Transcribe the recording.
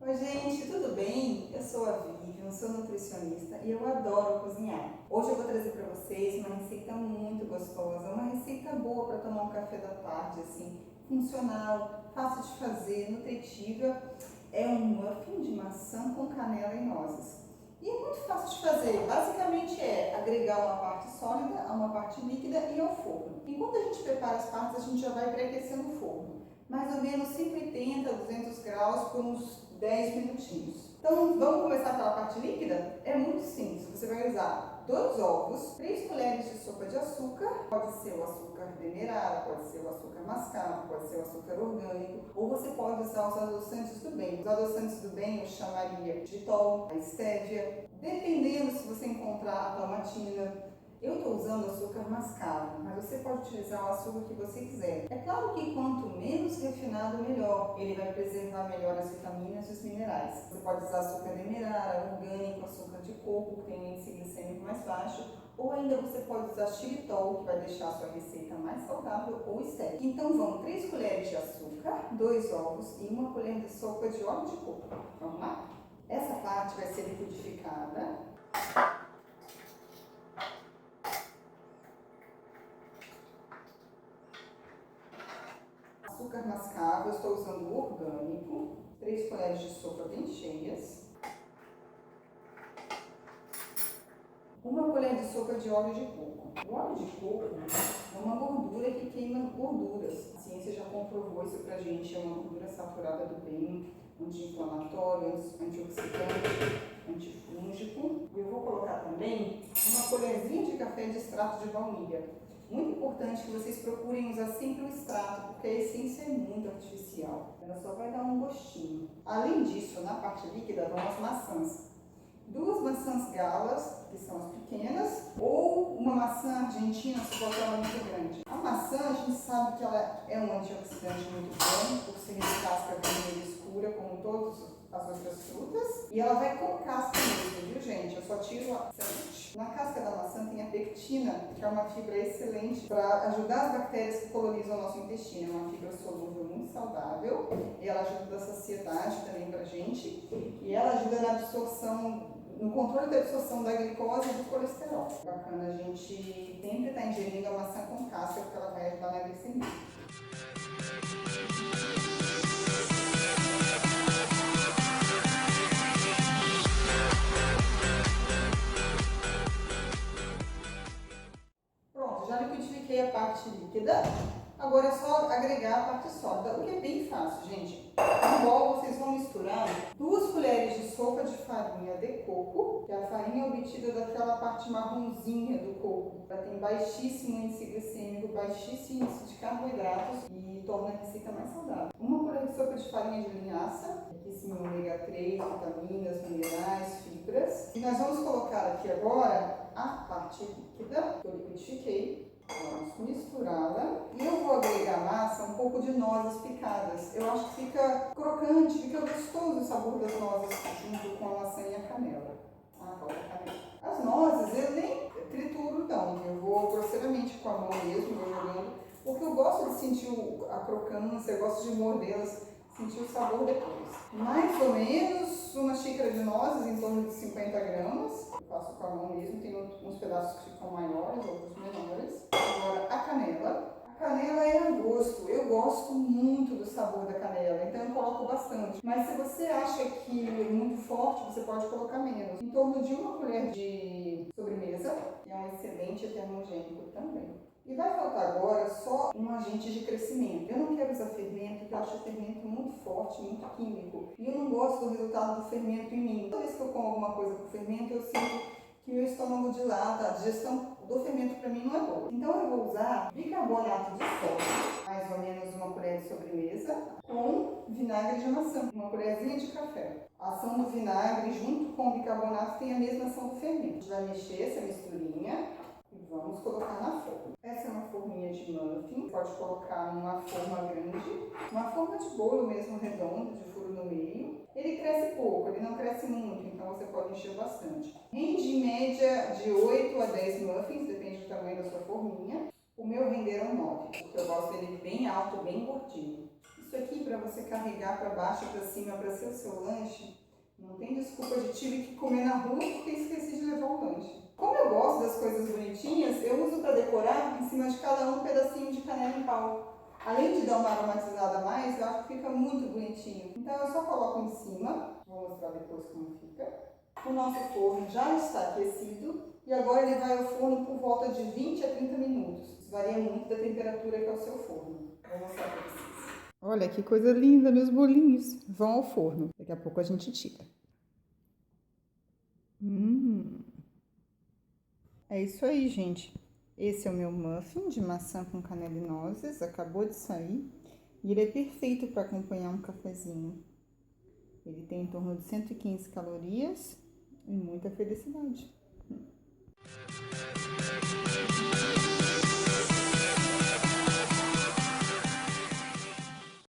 Oi gente, tudo bem? Eu sou a Vivian, sou nutricionista e eu adoro cozinhar. Hoje eu vou trazer para vocês uma receita muito gostosa, uma receita boa para tomar um café da tarde, assim, funcional, fácil de fazer, nutritiva. É um muffin de maçã com canela e nozes. E é muito fácil de fazer, basicamente é agregar uma parte sólida a uma parte líquida e ao forno. Enquanto a gente prepara as partes, a gente já vai pré-aquecendo o forno. Mais ou menos 180 a 200 graus por uns 10 minutinhos. Então vamos começar pela parte líquida? É muito simples, você vai usar 2 ovos, 3 colheres de sopa de açúcar, pode ser o açúcar demerara, pode ser o açúcar mascavo, pode ser o açúcar orgânico, ou você pode usar os adoçantes do bem. Os adoçantes do bem eu chamaria de tol, a estévia, dependendo se você encontrar a tomatina. Eu estou usando açúcar mascavo, mas você pode utilizar o açúcar que você quiser. É claro que quanto menos refinado, melhor. Ele vai preservar melhor as vitaminas e os minerais. Você pode usar açúcar demerara, orgânico, açúcar de coco, que tem um índice glicêmico mais baixo, ou ainda você pode usar xilitol, que vai deixar a sua receita mais saudável, ou estética. Então vão 3 colheres de açúcar, 2 ovos e 1 colher de sopa de óleo de coco. Vamos lá? Essa parte vai ser liquidificada. Açúcar mascavo, eu estou usando o orgânico, 3 colheres de sopa bem cheias. 1 colher de sopa de óleo de coco. O óleo de coco é uma gordura que queima gorduras. A ciência já comprovou isso pra gente, é uma gordura saturada do bem, anti-inflamatório, antioxidante, antifúngico. Eu vou colocar também 1 colherzinha de café de extrato de baunilha. Muito importante que vocês procurem usar sempre o extrato, porque a essência é muito artificial. Ela só vai dar um gostinho. Além disso, na parte líquida vão as maçãs. 2 maçãs galas, que são as pequenas, ou uma maçã argentina, se for aquela muito grande. A maçã, a gente sabe que ela é um antioxidante muito bom, por ser de casca vermelha escura, como todas as outras frutas. E ela vai com casca mesmo, viu gente? Eu só tiro a semente. Na casca da maçã tem a pectina, que é uma fibra excelente para ajudar as bactérias que colonizam o nosso intestino. É uma fibra solúvel muito saudável, e ela ajuda da saciedade também pra gente, e ela ajuda na absorção, no controle da absorção da glicose e do colesterol. Bacana a gente sempre estar ingerindo a maçã com casca, porque ela vai ajudar na glicemia. Pronto, já liquidifiquei a parte líquida. Agora é só agregar a parte sólida, o que é bem fácil, gente. No bol vocês vão misturar 2 colheres de sopa de farinha de coco, que a farinha é obtida daquela parte marronzinha do coco. Ela tem baixíssimo índice glicêmico, baixíssimo índice de carboidratos e torna a receita mais saudável. 1 colher de sopa de farinha de linhaça, riquíssimo em ômega 3, vitaminas, minerais, fibras. E nós vamos colocar aqui agora a parte líquida, que eu liquidifiquei. Vamos misturá-la e eu vou agregar à massa um pouco de nozes picadas. Eu acho que fica crocante, fica gostoso o sabor das nozes junto com a maçã e a canela. Falta a canela. As nozes eu nem trituro não, eu vou grosseiramente com a mão mesmo, vou jogando, porque eu gosto de sentir a crocância, eu gosto de mordê-las, sentir o sabor depois. Mais ou menos 1 xícara de nozes, em torno de 50 gramas. Eu faço com a mão mesmo, tem uns pedaços que ficam maiores, outros menores. Agora a canela. A canela é a gosto. Eu gosto muito do sabor da canela, então eu coloco bastante. Mas se você acha que é muito forte, você pode colocar menos. Em torno de 1 colher de sobremesa, que é um excelente termogênico também. E vai faltar agora só um agente de crescimento. Eu não quero usar fermento, porque eu acho o fermento muito forte, muito químico. E eu não gosto do resultado do fermento em mim. Toda vez que eu como alguma coisa com fermento, eu sinto que meu estômago dilata, a digestão do fermento para mim não é boa. Então eu vou usar bicarbonato de sódio, mais ou menos 1 colher de sobremesa, com vinagre de maçã, 1 colherzinha de café. A ação do vinagre junto com o bicarbonato tem a mesma ação do fermento. A gente vai mexer essa misturinha e vamos colocar na forma. Essa é uma forminha de muffin, pode colocar numa forma grande, uma forma de bolo mesmo redonda, de furo no meio. Ele cresce pouco, ele não cresce muito, então você pode encher bastante. Rende em média de 8 a 10 muffins, depende do tamanho da sua forminha. O meu renderam 9, porque eu gosto dele bem alto, bem gordinho. Isso aqui para você carregar para baixo, para cima, para ser o seu lanche, não tem desculpa de tive que comer na rua porque esqueci de levar o lanche. Como eu gosto das coisas bonitinhas, eu uso para decorar em cima de cada um pedacinho de canela em pau. Além de dar uma aromatizada a mais, eu acho que fica muito bonitinho. Então eu só coloco em cima, vou mostrar depois como fica. O nosso forno já está aquecido e agora ele vai ao forno por volta de 20 a 30 minutos. Isso varia muito da temperatura que é o seu forno. Vou mostrar para vocês. Olha que coisa linda, meus bolinhos vão ao forno. Daqui a pouco a gente tira. É isso aí, gente. Esse é o meu muffin de maçã com canela e nozes, acabou de sair. E ele é perfeito para acompanhar um cafezinho. Ele tem em torno de 115 calorias e muita felicidade.